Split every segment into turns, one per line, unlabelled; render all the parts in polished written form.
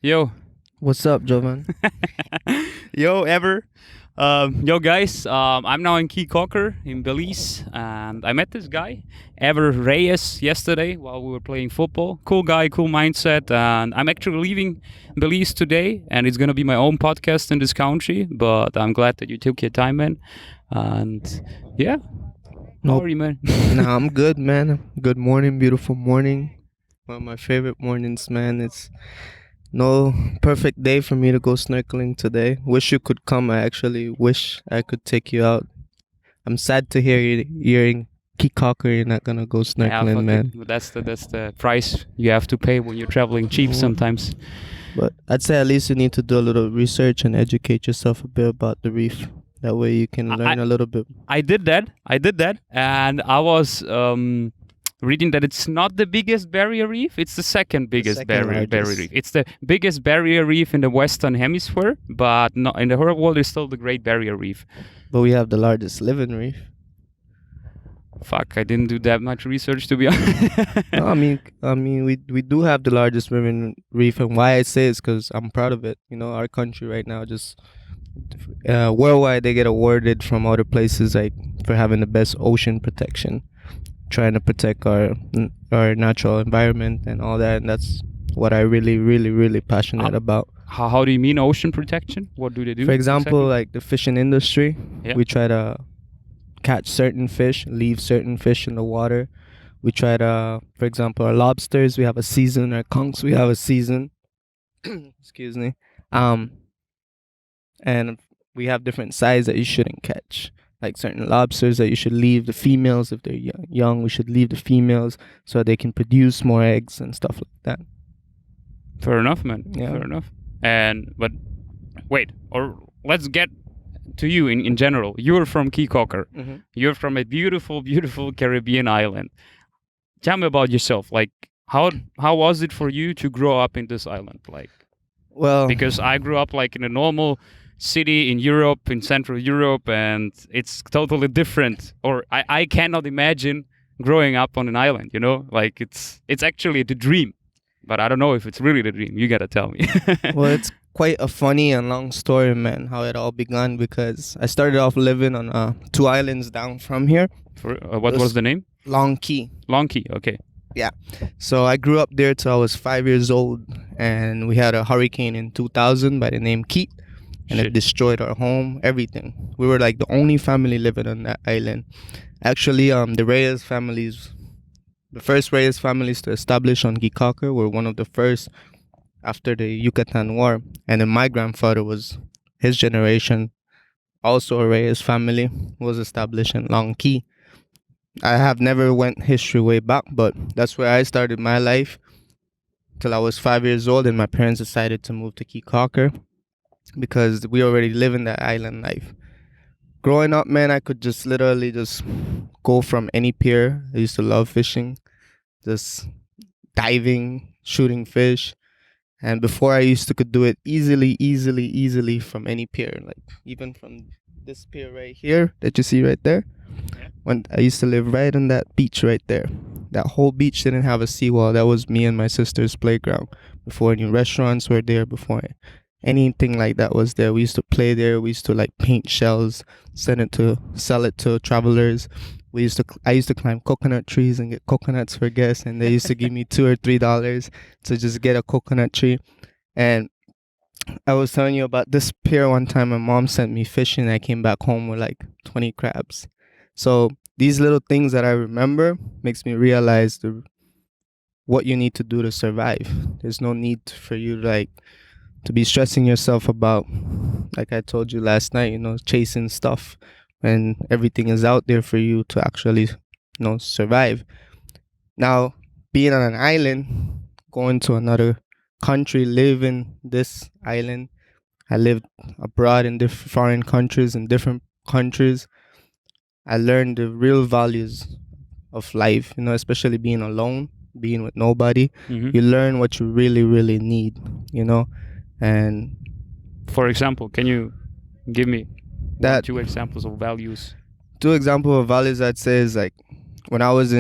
Yo.
What's up, Jovan?
Yo, Ever. Yo, guys. I'm now in Caye Caulker in Belize, and I met this guy, Ever Reyes, yesterday while we were playing football. Cool guy, cool mindset, and I'm actually leaving Belize today, and it's gonna be my own podcast in this country. But I'm glad that you took your time, man. And yeah, how
Nope.
are you, man?
Nah, I'm good, man. Good morning, beautiful morning. One of my favorite mornings, man. It's no perfect day for me to go snorkeling today. Wish you could come. I actually wish I could take you out. I'm sad to hear you're in Caye Caulker. You're not gonna go
Yeah,
snorkeling,
fuck
man.
it. That's the price you have to pay when you're traveling cheap sometimes.
But I'd say at least you need to do a little research and educate yourself a bit about the reef. That way you can learn a little bit.
I did that, and I was reading that it's not the biggest barrier reef. It's the second biggest
second
barrier
largest.
reef. It's the biggest barrier reef in the Western Hemisphere, but not in the whole world. There's still the Great Barrier Reef.
But we have the largest living reef.
Fuck, I didn't do that much research, to be honest.
No, we do have the largest living reef, and why I say is because I'm proud of it. You know, our country right now just worldwide they get awarded from other places like for having the best ocean protection, trying to protect our natural environment and all that, and that's what I really passionate about.
How do you mean ocean protection? What do they do?
For example,
exactly?
like the fishing industry,
Yeah.
we try to catch certain fish, leave certain fish in the water. We try to, for example, our lobsters, we have a season. Our conchs, we have a season. Excuse me. And we have different size that you shouldn't catch. Like certain lobsters that you should leave the females if they're young. We should leave the females so they can produce more eggs and stuff like that.
Fair enough, man.
Yeah.
Fair enough. But wait, or let's get to you in general. You're from Caye Caulker.
Mm-hmm.
You're from a beautiful Caribbean island. Tell me about yourself. Like, how was it for you to grow up in this island? Like,
Well,
because I grew up like in a normal city in Europe, in Central Europe, and it's totally different. Or I cannot imagine growing up on an island. You know, like it's actually the dream. But I don't know if it's really the dream. You gotta tell me.
well, it's quite a funny and long story, man, how it all began, because I started off living on 2 islands down from here.
What was the name?
Long Key.
Long Caye. Okay.
So I grew up there till I was 5 years old, and we had a hurricane in 2000 by the name Keith, and
Shit.
it destroyed our home, everything. We were like the only family living on that island. Actually, the Reyes families, the first Reyes families to establish on Caye Caulker were one of the first after the Yucatan War. And then my grandfather was, his generation, also a Reyes family, was established in Long Key. I have never went history way back, but that's where I started my life till I was 5 years old, and my parents decided to move to Caye Caulker because we already live in that island life. Growing up, man, I could just literally just go from any pier. I used to love fishing, just diving, shooting fish. And before I used to could do it easily from any pier, like even from this pier right here that you see right there.
Yeah.
When I used to live right on that beach right there. That whole beach didn't have a seawall. That was me and my sister's playground. Before any restaurants were there, before anything like that was there. We used to play there. We used to like paint shells, sell it to travelers. I used to climb coconut trees and get coconuts for guests, and they used to give me $2 or $3 to just get a coconut tree. And I was telling you about this pier one time. My mom sent me fishing. I came back home with like 20 crabs. So these little things that I remember makes me realize what you need to do to survive. There's no need for you to be stressing yourself about, like I told you last night, chasing stuff when everything is out there for you to actually, survive. Now, being on an island, going to another country, live in this island. I lived abroad in different foreign countries, in different countries. I learned the real values of life, especially being alone, being with nobody.
Mhm.
You learn what you really need, and
For example, can you give me
that
2 examples of values?
2 examples of values I'd say is like when I was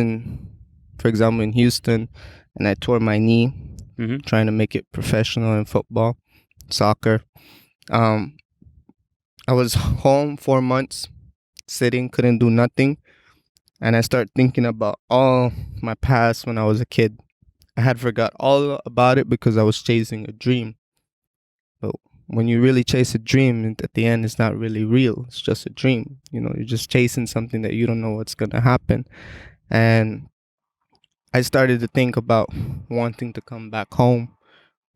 for example, in Houston, and I tore my knee
Mm-hmm.
trying to make it professional in football, soccer. Um, I was home 4 months, sitting, couldn't do nothing. And I started thinking about all my past when I was a kid. I had forgot all about it because I was chasing a dream. But when you really chase a dream, at the end, it's not really real. It's just a dream. You're just chasing something that you don't know what's going to happen. And I started to think about wanting to come back home,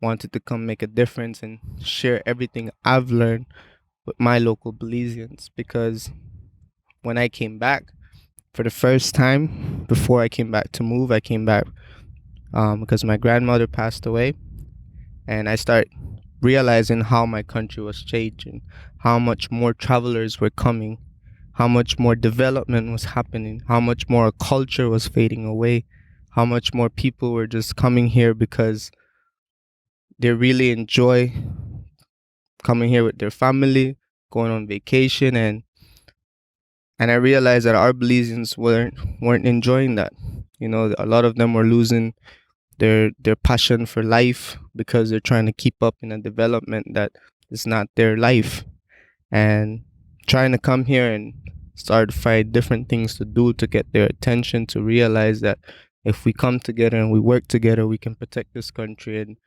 wanted to come make a difference and share everything I've learned with my local Belizeans. Because when I came back for the first time, before I came back to move, I came back because my grandmother passed away. And I started realizing how my country was changing, how much more travelers were coming, how much more development was happening, how much more culture was fading away, how much more people were just coming here because they really enjoy coming here with their family, going on vacation, and I realized that our Belizeans weren't enjoying that. A lot of them were losing their passion for life because they're trying to keep up in a development that is not their life, and trying to come here and start to find different things to do to get their attention, to realize that if we come together and we work together, we can protect this country. And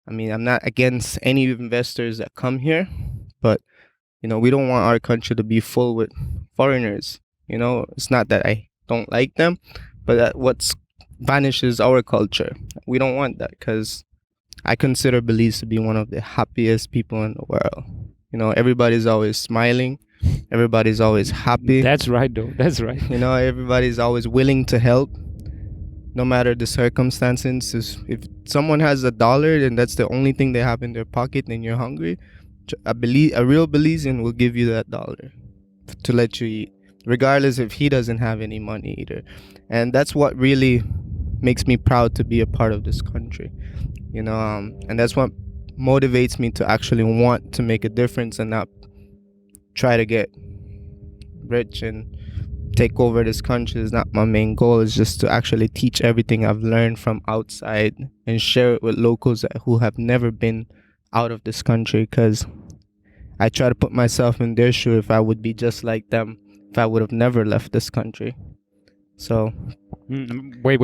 I mean, I'm not against any investors that come here, but we don't want our country to be full with foreigners. It's not that I don't like them, but that what's vanishes our culture. We don't want that, because I consider Belize to be one of the happiest people in the world. Everybody's always smiling, everybody's always happy.
That's right, though. That's right.
Everybody's always willing to help, no matter the circumstances. If someone has $1 and that's the only thing they have in their pocket and you're hungry, a real Belizean will give you that $1 to let you eat, regardless if he doesn't have any money either. And that's what really makes me proud to be a part of this country. And that's what motivates me to actually want to make a difference and not try to get rich and take over this country. Is not my main goal. Is just to actually teach everything I've learned from outside and share it with locals who have never been out of this country, because I try to put myself in their shoe. If I would be just like them, if I would have never left this country. So
Wait.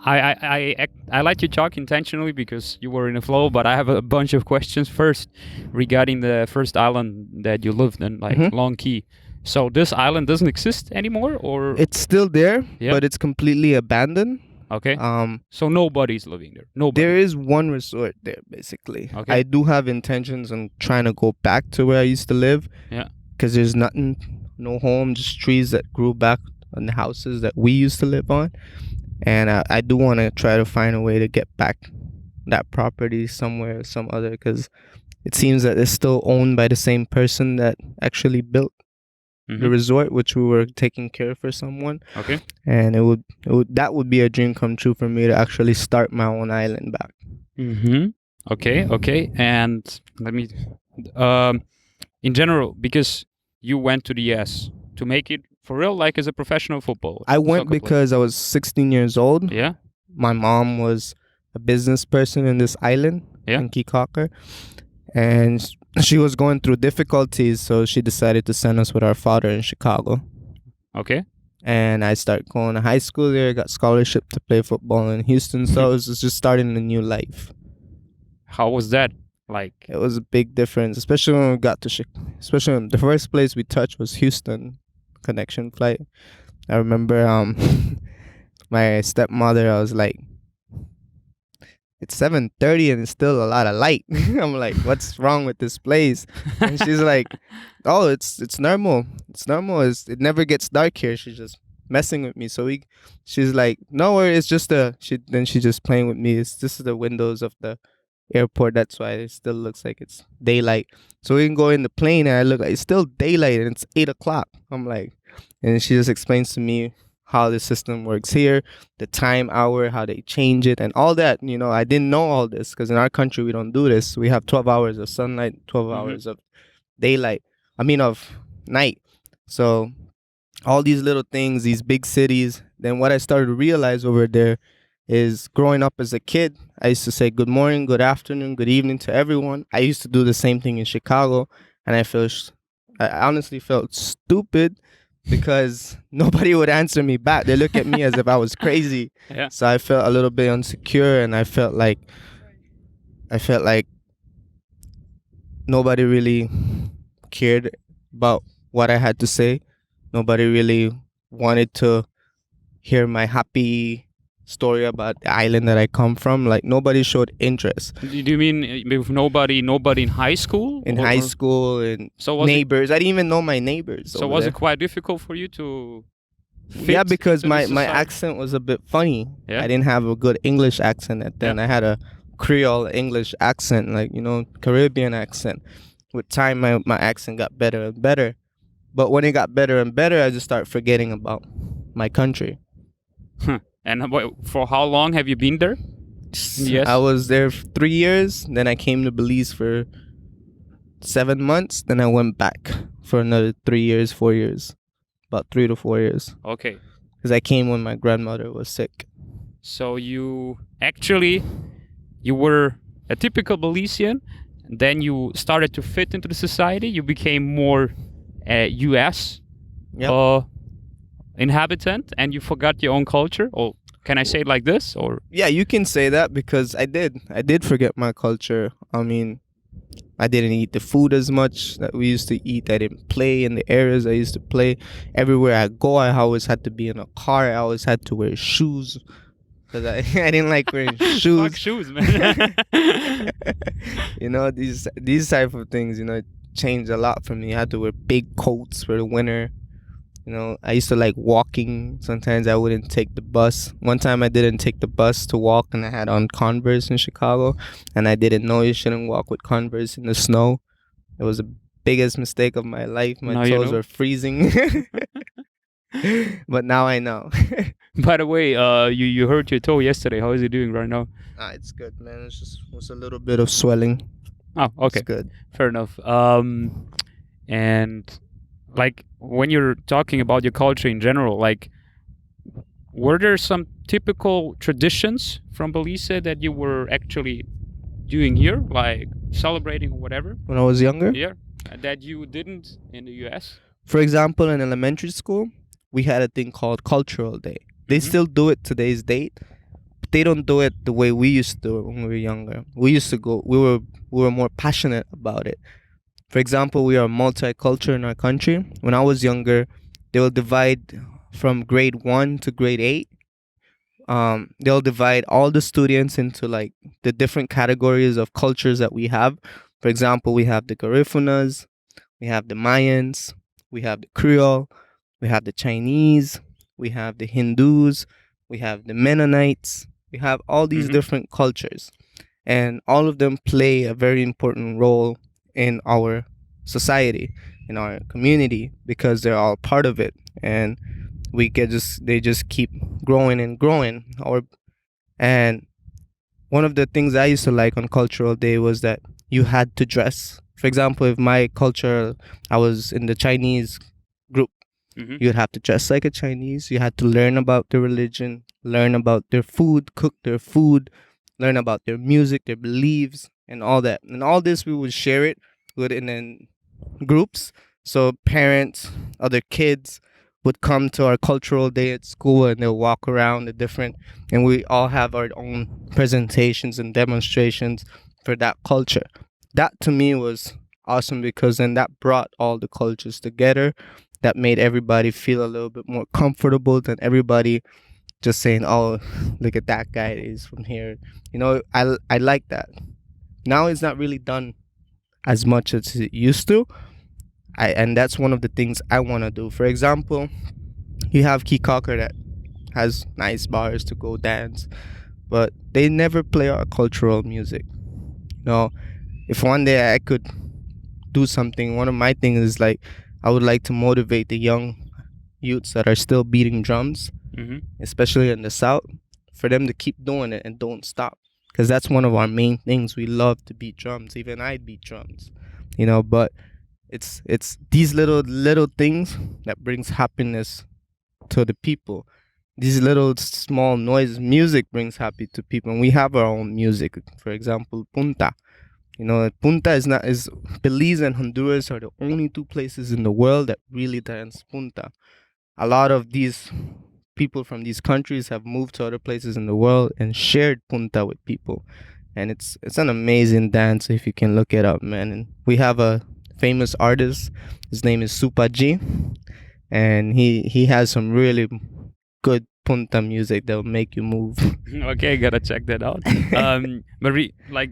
I let you talk intentionally because you were in a flow, but I have a bunch of questions first regarding the first island that you lived in, like Long Caye. So this island doesn't exist anymore, or
it's still there,
Yeah.
but it's completely abandoned.
Okay. So nobody's living there. Nobody.
There is one resort there, basically.
Okay.
I do have intentions on trying to go back to where I used to live.
Yeah.
Because there's nothing, no home, just trees that grew back on the houses that we used to live on. And I do want to try to find a way to get back that property somewhere or some other, because it seems that it's still owned by the same person that actually built the resort, which we were taking care of for someone.
Okay.
And that would be a dream come true for me, to actually start my own island back.
Okay. And let me, in general, because you went to the US to make it for real, like as a professional football.
I went because I was 16 years old.
Yeah.
My mom was a business person in this island, in Caye Caulker, and she was going through difficulties, so she decided to send us with our father in Chicago.
Okay.
And I started going to high school there, got scholarship to play football in Houston, so it was just starting a new life.
How was that? Like,
it was a big difference, especially when we got to especially when the first place we touched was Houston connection flight. I remember my stepmother, I was like, it's 7:30 and it's still a lot of light. I'm like, what's wrong with this place? And she's like, oh, it's normal. It's normal. It never gets dark here. She's just messing with me. So she's like, no worries, it's just she's just playing with me. This is the windows of the airport. That's why it still looks like it's daylight. So we can go in the plane and I look like it's still daylight and it's 8 o'clock. I'm like, and she just explains to me how the system works here, the time hour, how they change it and all that. I didn't know all this because in our country we don't do this. We have 12 hours of sunlight, 12 hours of daylight. Of night. So all these little things, these big cities. Then what I started to realize over there is growing up as a kid, I used to say good morning, good afternoon, good evening to everyone. I used to do the same thing in Chicago, and I honestly felt stupid because nobody would answer me back. They look at me as if I was crazy.
Yeah.
So I felt a little bit insecure, and I felt like nobody really cared about what I had to say. Nobody really wanted to hear my happy story about the island that I come from. Like nobody showed interest
Do you mean with nobody in high school?
in high school and
So was it
neighbors. I didn't even know my neighbors.
so
over
was
there.
it quite difficult for you to
Yeah,
fit
because
into the
my
society?
accent was a bit funny.
Yeah.
I didn't have a good English accent at then.
Yeah.
I had a Creole English accent, like Caribbean accent. With time, my accent got better and better. But when it got better and better, I just started forgetting about my country.
And for how long have you been there? Yes.
I was there for 3 years. Then I came to Belize for 7 months. Then I went back for another 3 years, 4 years, about 3 to 4 years.
Okay.
Because I came when my grandmother was sick.
So you were a typical Belizean, and then you started to fit into the society. You became more U.S.
Yep.
Inhabitant, and you forgot your own culture. Or can I say it like this? Or
Yeah, you can say that because I did. I did forget my culture. I mean, I didn't eat the food as much that we used to eat. I didn't play in the areas I used to play. Everywhere I go, I always had to be in a car. I always had to wear shoes because I didn't like wearing
fuck
shoes.
shoes, man.
These type of things, it changed a lot for me. I had to wear big coats for the winter. I used to like walking. Sometimes I wouldn't take the bus. One time I didn't take the bus to walk and I had on Converse in Chicago and I didn't know you shouldn't walk with Converse in the snow. It was the biggest mistake of my life. My
Now you
toes
know.
were freezing. But now I know.
By the way, you hurt your toe yesterday. How is it doing right now?
It's good, man. It's a little bit of swelling.
Oh, okay.
It's good.
Fair enough. And like when you're talking about your culture in general, like were there some typical traditions from Belize that you were actually doing here, like celebrating or whatever?
When I was younger,
Yeah, that you didn't in the U.S.
for example, in elementary school, we had a thing called Cultural Day. They
Mhm.
still do it today's date, but they don't do it the way we used to do it when we were younger. We used to go. We were more passionate about it. For example, we are multicultural in our country. When I was younger, they will divide from grade 1 to grade 8. They'll divide all the students into like the different categories of cultures that we have. For example, we have the Garifunas, we have the Mayans, we have the Creole, we have the Chinese, we have the Hindus, we have the Mennonites. We have all these
Mhm.
different cultures, and all of them play a very important role in our society, in our community, because they're all part of it, and they just keep growing and growing. And one of the things I used to like on Cultural Day was that you had to dress. For example, if my culture, I was in the Chinese group,
Mhm.
you'd have to dress like a Chinese. You had to learn about their religion, learn about their food, cook their food, learn about their music, their beliefs, and all that. And all this, we would share it in groups. So parents, other kids would come to our Cultural Day at school and they'll walk around and we all have our own presentations and demonstrations for that culture. That to me was awesome because then that brought all the cultures together. That made everybody feel a little bit more comfortable than everybody just saying, "Oh, look at that guy, he's from here." I like that. Now it's not really done as much as it used to. And that's one of the things I want to do. For example, you have Caye Caulker that has nice bars to go dance, but they never play our cultural music. If one day I could do something, one of my things is like I would like to motivate the young youths that are still beating drums,
Mhm.
especially in the South, for them to keep doing it and don't stop. Because that's one of our main things. We love to beat drums. Even I beat drums, but it's these little things that brings happiness to the people. these little small noises, music brings happy to people, and we have our own music. For example, punta. Punta is Belize and Honduras are the only two places in the world that really dance punta. A lot of these people from these countries have moved to other places in the world and shared punta with people, and it's an amazing dance if you can look it up, man. And we have a famous artist. His name is Supa G, and he has some really good punta music that will make you move.
Okay, gotta check that out. Like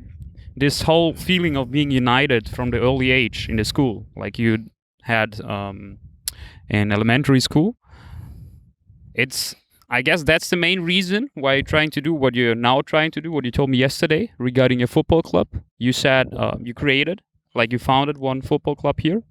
this whole feeling of being united from the early age in the school, like you had in elementary school. I guess that's the main reason why you're trying to do what you're now trying to do, what you told me yesterday regarding your football club. You said you founded one football club here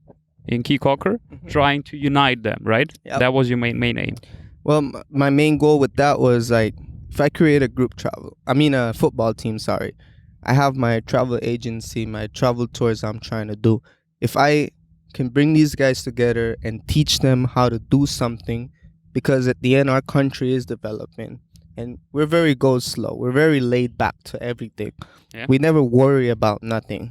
in Caye Caulker, trying to unite them, right?
Yep.
That was your main aim.
Well, my main goal with that was like, if I create a football team, sorry. I have my travel agency, my travel tours I'm trying to do. If I can bring these guys together and teach them how to do something, because at the end our country is developing and we're very go slow. We're very laid back to everything.
Yeah.
We never worry about nothing.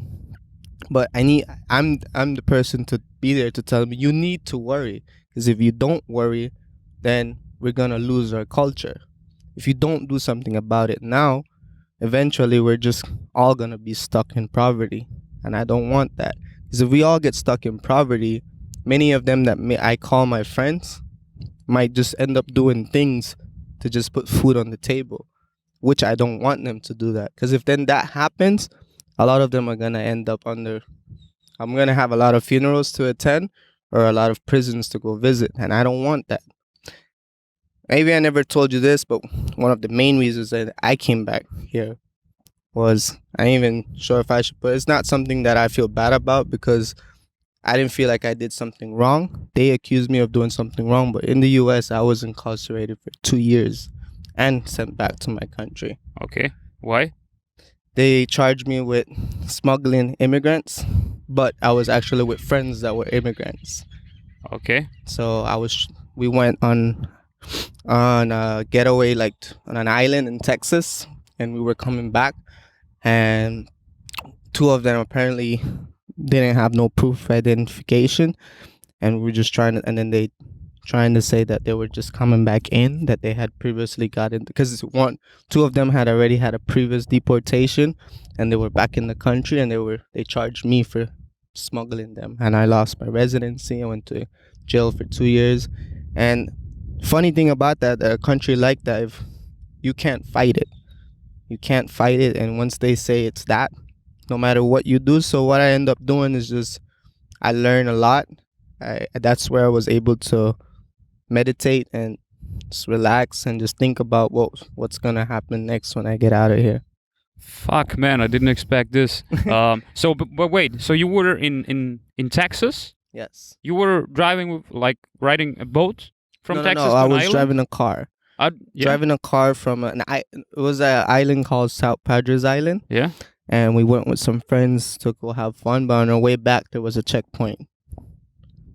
But I'm the person to be there to tell them you need to worry, because if you don't worry, then we're gonna lose our culture. If you don't do something about it now, eventually we're just all gonna be stuck in poverty, and I don't want that. Because if we all get stuck in poverty, many of them that I call my friends might just end up doing things to just put food on the table, which I don't want them to do that. Because if then that happens, a lot of them are gonna end up I'm gonna have a lot of funerals to attend or a lot of prisons to go visit, and I don't want that. Maybe I never told you this, but one of the main reasons that I came back here was, I ain't even sure if I should, but it's not something that I feel bad about, because I didn't feel like I did something wrong. They accused me of doing something wrong, but in the US, I was incarcerated for 2 years and sent back to my country.
Okay. Why?
They charged me with smuggling immigrants, but I was actually with friends that were immigrants.
Okay.
So we went on a getaway, like on an island in Texas, and we were coming back, and two of them apparently didn't have no proof of identification, and we were just they trying to say that they were just coming back in, that they had previously gotten, because two of them had already had a previous deportation and they were back in the country, and they charged me for smuggling them, and I lost my residency. I went to jail for 2 years. And funny thing about that, a country like that, if you can't fight it, and once they say it's that, no matter what you do. So what I end up doing is just, I learn a lot. That's where I was able to meditate and just relax and just think about what's gonna happen next when I get out of here.
Fuck, man, I didn't expect this. But wait, so you were in Texas?
Yes.
You were driving riding a boat from Texas
No,
to
I
an
was
island?
driving a car.
Yeah.
Driving a car from it was an island called South Padres Island.
Yeah.
And we went with some friends to go have fun, but on our way back there was a checkpoint.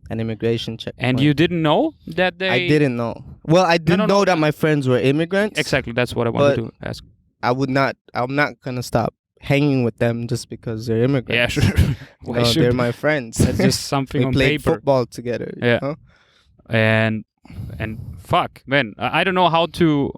An immigration checkpoint.
And you didn't know that they...
I didn't know. Well, I did know that my friends were immigrants.
Exactly, that's what I wanted to ask.
I'm not gonna stop hanging with them just because they're immigrants.
Yeah, sure.
They're my friends.
That's just something
we
on
played
paper.
football together.
Yeah.
You know?
And fuck, man, I don't know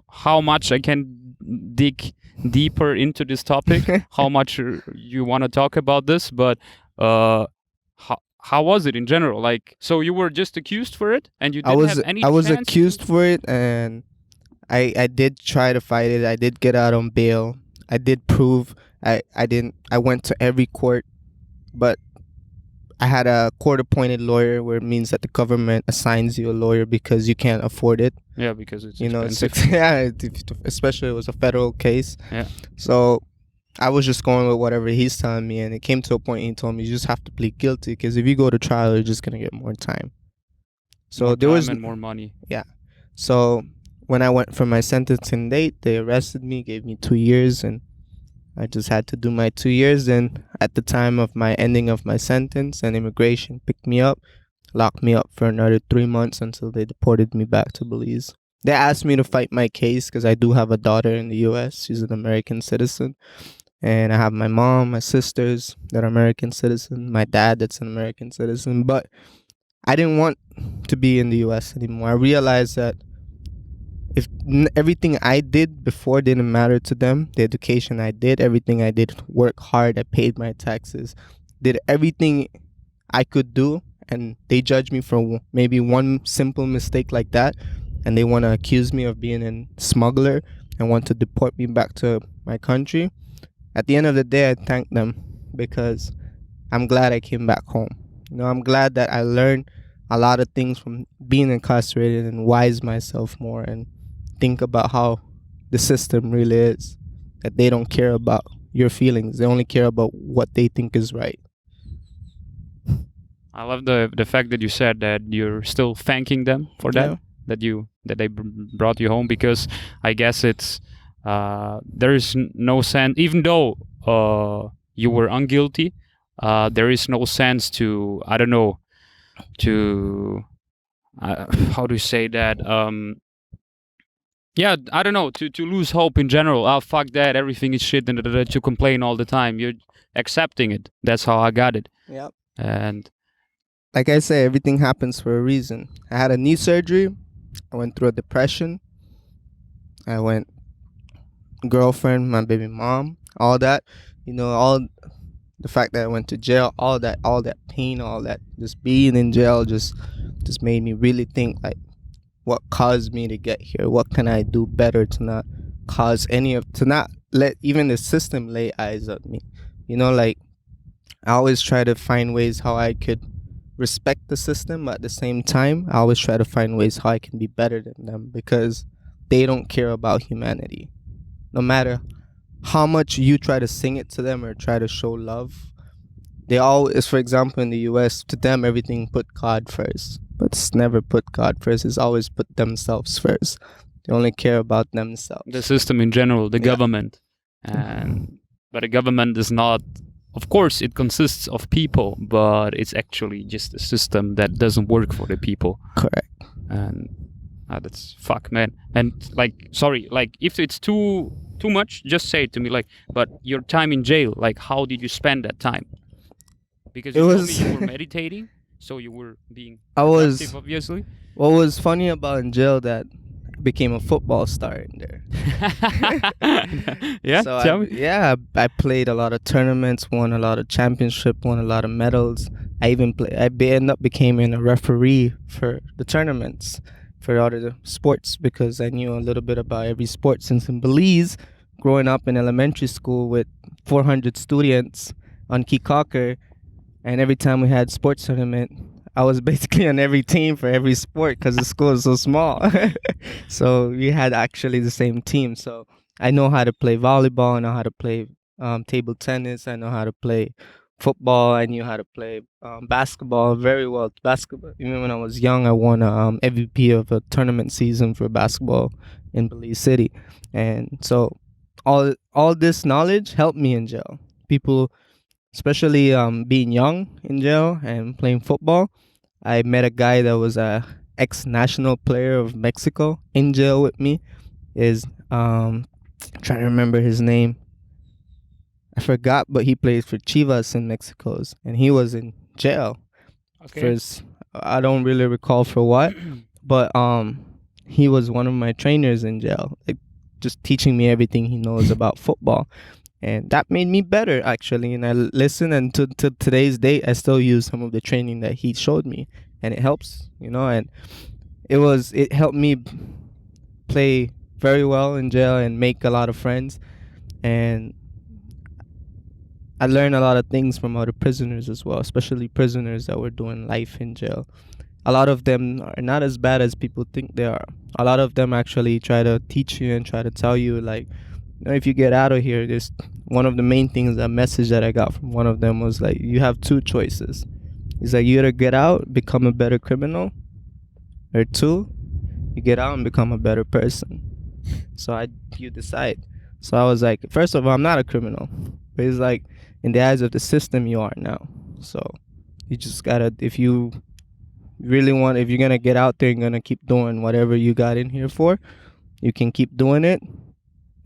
how much I can dig deeper into this topic, how much you want to talk about this, but how was it in general? Like, so you were just accused for it, and you didn't have any
I was
chance
accused for it, and I did try to fight it. I did get out on bail. I did prove I went to every court, but I had a court-appointed lawyer, where it means that the government assigns you a lawyer because you can't afford it.
Yeah, because it's
expensive. Especially it was a federal case.
Yeah.
So I was just going with whatever he's telling me, and it came to a point he told me you just have to plead guilty, because if you go to trial, you're just gonna get more time. So
more
there
time
was
and more money.
Yeah. So when I went for my sentencing date, they arrested me, gave me 2 years, and I just had to do my 2 years. And at the time of my ending of my sentence, and immigration picked me up, locked me up for another 3 months until they deported me back to Belize. They asked me to fight my case because I do have a daughter in the U.S. She's an American citizen, and I have my mom, my sisters that are American citizen, my dad that's an American citizen. But I didn't want to be in the U.S. anymore. I realized that if everything I did before didn't matter to them, the education I did, everything I did, work hard, I paid my taxes, did everything I could do, and they judge me for maybe one simple mistake like that, and they want to accuse me of being a smuggler and want to deport me back to my country. At the end of the day, I thank them because I'm glad I came back home. I'm glad that I learned a lot of things from being incarcerated and wise myself more and think about how the system really is. That they don't care about your feelings. They only care about what they think is right.
I love the fact that you said that you're still thanking them for that,
Yeah.
that they brought you home, because I guess it's there is no sense, even though you were unguilty, there is no sense to, I don't know, to how do you say that, yeah, I don't know, to lose hope in general. Oh, fuck that, everything is shit, and to complain all the time. You're accepting it. That's how I got it.
Yep.
And
Like I say, everything happens for a reason. I had a knee surgery. I went through a depression. I went girlfriend, my baby mom, all that. All the fact that I went to jail, all that pain, all that, just being in jail just made me really think, like, what caused me to get here? What can I do better to not to not let even the system lay eyes on me? Like, I always try to find ways how I could respect the system, but at the same time, I always try to find ways how I can be better than them, because they don't care about humanity. No matter how much you try to sing it to them or try to show love, they always, for example, in the US, to them, everything put God first. But it's never put God first. It's always put themselves first. They only care about themselves.
the system in general, the
Yeah.
government, and but the government is not. Of course, it consists of people, but it's actually just a system that doesn't work for the people.
Correct.
And that's fuck, man. And like, sorry, like if it's too much, just say it to me. Like, but your time in jail, like, how did you spend that time? Because
It
you told
was-
me you were meditating, so you were being
I was-
productive, obviously.
What was funny about in jail that I became a football star in there.
Yeah,
So
tell me.
I played a lot of tournaments, won a lot of championships, won a lot of medals. I even ended up becoming a referee for the tournaments for all the sports, because I knew a little bit about every sport. Since in Belize, growing up in elementary school with 400 students on Caye Caulker, and every time we had sports tournament, I was basically on every team for every sport because the school is so small. So we had actually the same team. So I know how to play volleyball. I know how to play table tennis. I know how to play football. I knew how to play basketball very well. Basketball. Even when I was young, I won a MVP of a tournament season for basketball in Belize City. And so all this knowledge helped me in jail. People, especially being young in jail and playing football, I met a guy that was a ex-national player of Mexico in jail with me. Trying to remember his name. I forgot, but he played for Chivas in Mexico, and he was in jail.
Okay.
I don't really recall for what, but he was one of my trainers in jail, like just teaching me everything he knows about football. And that made me better, actually. And I listen, and to today's date, I still use some of the training that he showed me, and it helps, and it helped me play very well in jail and make a lot of friends. And I learned a lot of things from other prisoners as well, especially prisoners that were doing life in jail. A lot of them are not as bad as people think they are. A lot of them actually try to teach you and try to tell you, like, if you get out of here, there's one of the main things, that message that I got from one of them was like, you have two choices. He's like, you either get out, become a better criminal, or two, you get out and become a better person. So you decide. So I was like, first of all, I'm not a criminal. But it's like, in the eyes of the system, you are now. So you just gotta, if you really want, if you're gonna get out there and gonna keep doing whatever you got in here for, you can keep doing it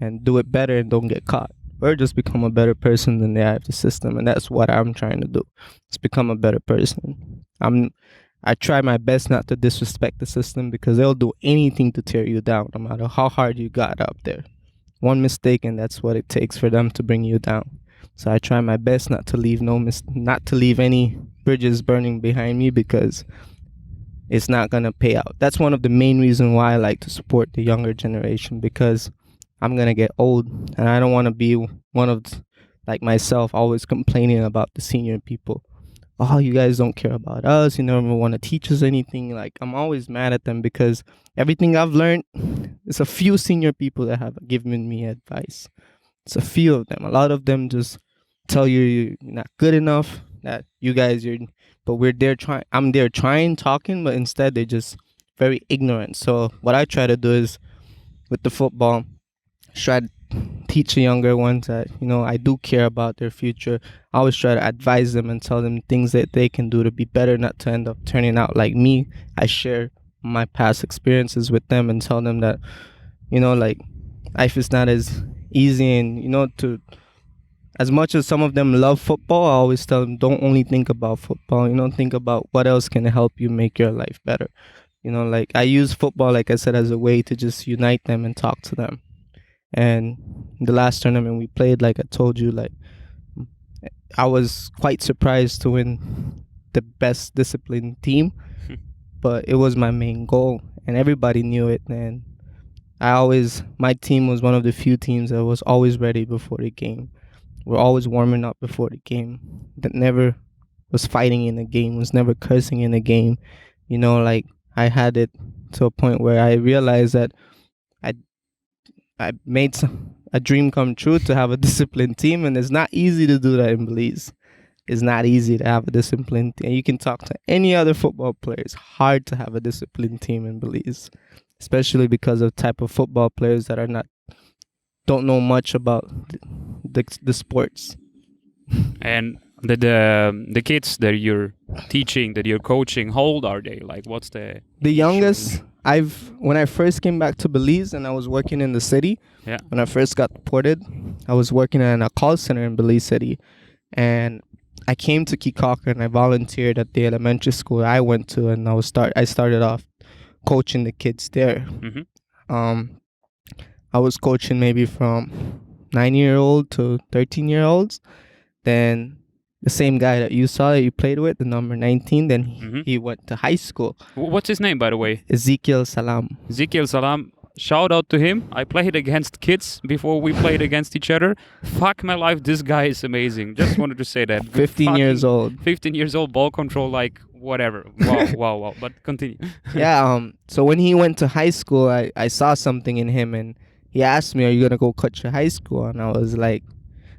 and do it better and don't get caught. Or just become a better person than the eye of the system. And that's what I'm trying to do. Just become a better person. I try my best not to disrespect the system because they'll do anything to tear you down, no matter how hard you got up there. One mistake and that's what it takes for them to bring you down. So I try my best not to leave not to leave any bridges burning behind me because it's not gonna pay out. That's one of the main reasons why I like to support the younger generation, because I'm gonna get old and I don't want to be one of like myself always complaining about the senior people. Oh, you guys don't care about us. You never want to teach us anything. Like, I'm always mad at them because everything I've learned, it's a few senior people that have given me advice. It's a few of them. A lot of them just tell you you're not good enough, that you guys but we're there trying. I'm there trying, talking, but instead they're just very ignorant. So what I try to do is with the football, try to teach the younger ones that, I do care about their future. I always try to advise them and tell them things that they can do to be better, not to end up turning out like me. I share my past experiences with them and tell them that, like, life is not as easy, and to as much as some of them love football, I always tell them, don't only think about football, think about what else can help you make your life better. Like, I use football, like I said, as a way to just unite them and talk to them. And the last tournament we played, like I told you, like, I was quite surprised to win the best disciplined team, but it was my main goal and everybody knew it. And my team was one of the few teams that was always ready before the game. We're always warming up before the game, that never was fighting in the game, was never cursing in the game. Like, I had it to a point where I realized that I made a dream come true to have a disciplined team, and it's not easy to do that in Belize. It's not easy to have a disciplined team. You can talk to any other football player. It's hard to have a disciplined team in Belize, especially because of type of football players that don't know much about the sports.
And the kids that you're teaching, that you're coaching, how old are they? Like, what's the
youngest? When I first came back to Belize and I was working in the city, when I first got deported, I was working in a call center in Belize City, and I came to Caye Caulker and I volunteered at the elementary school I went to, and I started off coaching the kids there. I was coaching maybe from 9-year-old to 13-year-olds. Then the same guy that you saw that you played with, the number 19, then he went to high school.
What's his name, by the way?
Ezekiel Salam.
Ezekiel Salam. Shout out to him. I played against kids before we played against each other. Fuck my life, this guy is amazing. Just wanted to say that.
15 years old.
15 years old, ball control, like, whatever. Wow. But continue.
So when he went to high school, I saw something in him, and he asked me, are you going to go coach your high school? And I was like,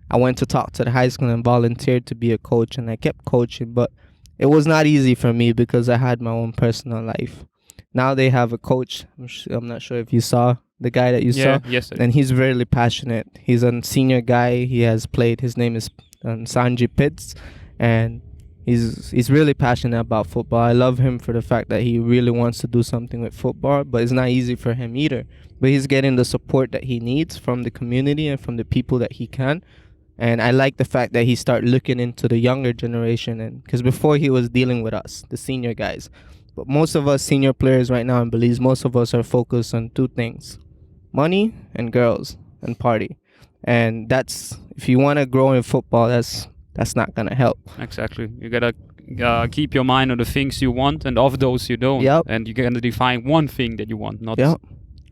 I went to talk to the high school and volunteered to be a coach, and I kept coaching, but it was not easy for me because I had my own personal life. Now they have a coach. I'm not sure if you saw the guy that you saw.
Yes.
And he's really passionate. He's a senior guy. He has played. His name is Sanji Pitts, and he's really passionate about football. I love him for the fact that he really wants to do something with football, but it's not easy for him either. But he's getting the support that he needs from the community and from the people that he can. And I like the fact that he started looking into the younger generation, and because before he was dealing with us, the senior guys. But most of us senior players right now in Belize, most of us are focused on two things: money and girls and party. And that's, if you want to grow in football, that's not going to help.
Exactly. You got to keep your mind on the things you want, and of those you don't.
Yep.
And you got to define one thing that you want, not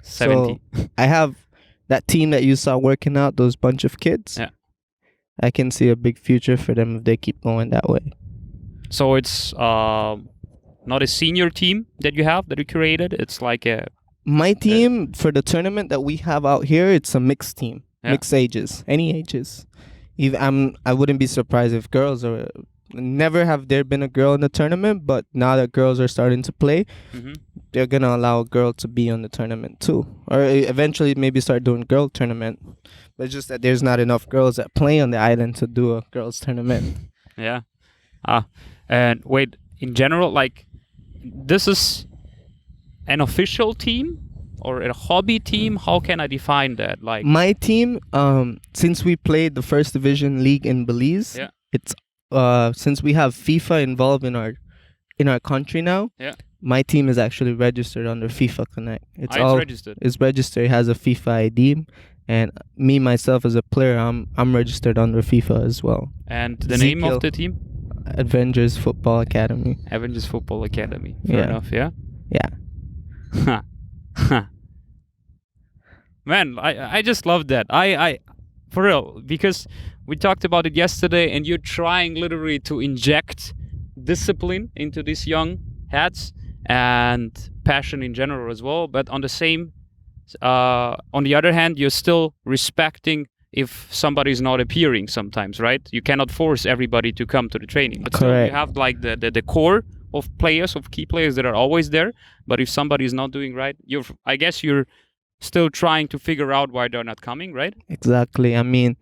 70.
So I have that team that you saw working out, those bunch of kids.
Yeah.
I can see a big future for them if they keep going that way.
So it's not a senior team that you have, that you created. It's like
my team for the tournament that we have out here, it's a mixed team. Mixed ages, any ages. I wouldn't be surprised if girls are. Never have there been a girl in the tournament, but now that girls are starting to play, they're gonna allow a girl to be on the tournament too, or eventually maybe start doing girl tournament. But it's just that there's not enough girls that play on the island to do a girls tournament.
Yeah. And wait, in general, like, this is an official team or a hobby team? How can I define that? Like,
My team, since we played the first division league in Belize,
yeah,
it's since we have FIFA involved in our country now.
yeah.
My team is actually registered under FIFA Connect. It's
It's
all
registered.
it's registered. It has a FIFA ID, and me myself as a player, I'm registered under FIFA as well.
And the name
Ezekiel.
of the team?
Avengers Football Academy.
Avengers Football Academy. Fair
Yeah.
enough, yeah?
Yeah.
Man, I just love that. I for real, because we talked about it yesterday, and you're trying literally to inject discipline into these young heads and passion in general as well. But on the other hand, you're still respecting if somebody is not appearing sometimes, right? You cannot force everybody to come to the training, but still you
Correct.
have like the core of players, of key players that are always there. But if somebody is not doing right, I guess you're still trying to figure out why they're not coming, right?
Exactly. I mean,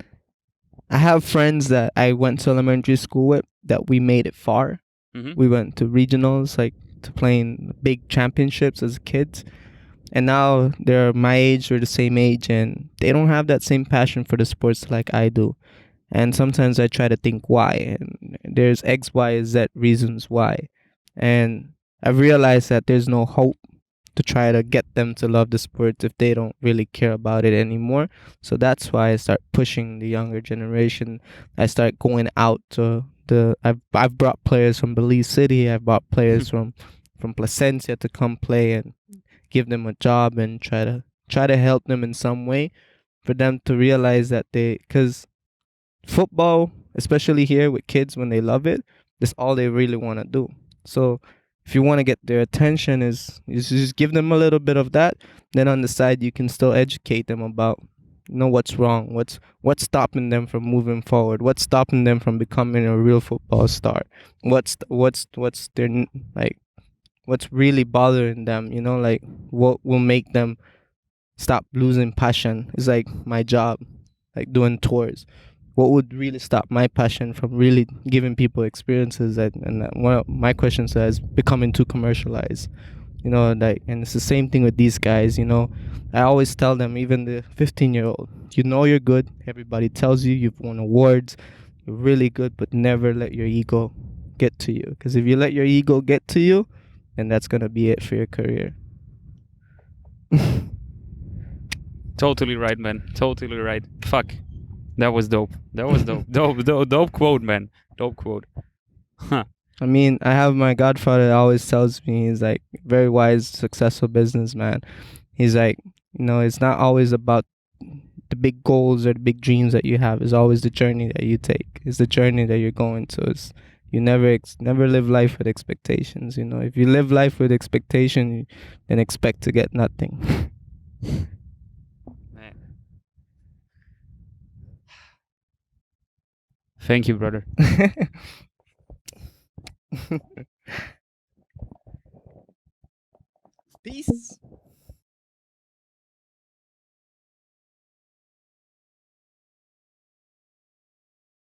I have friends that I went to elementary school with that we made it far.
Mhm.
We went to regionals, like to playing big championships as kids. And now they're my age or the same age, and they don't have that same passion for the sports like I do. And sometimes I try to think why. And there's X, Y, Z reasons why. And I've realized that there's no hope to try to get them to love the sport if they don't really care about it anymore. So that's why I start pushing the younger generation. I start going out to I've brought players from Belize City. I've brought players from Placencia to come play and give them a job and try to help them in some way for them to realize that because football, especially here with kids when they love it, that's all they really want to do. So if you want to get their attention is just give them a little bit of that. Then on the side you can still educate them about what's wrong, what's stopping them from moving forward, what's stopping them from becoming a real football star, what's their like what's really bothering them, like what will make them stop losing passion. Is like my job, like doing tours. What would really stop my passion from really giving people experiences? And one of my questions is becoming too commercialized. And it's the same thing with these guys. I always tell them, even the 15-year-old, you're good. Everybody tells you you've won awards. You're really good, but never let your ego get to you. Because if you let your ego get to you, then that's gonna be it for your career.
Totally right, man. Totally right. Fuck. That was dope. That was dope. Dope quote, man. Dope quote. Huh.
I mean, I have my godfather that always tells me, he's like very wise, successful businessman. He's like, it's not always about the big goals or the big dreams that you have. It's always the journey that you take. It's the journey that you're going to. You never live life with expectations. If you live life with expectation, then expect to get nothing.
Man. Thank you, brother.
Peace.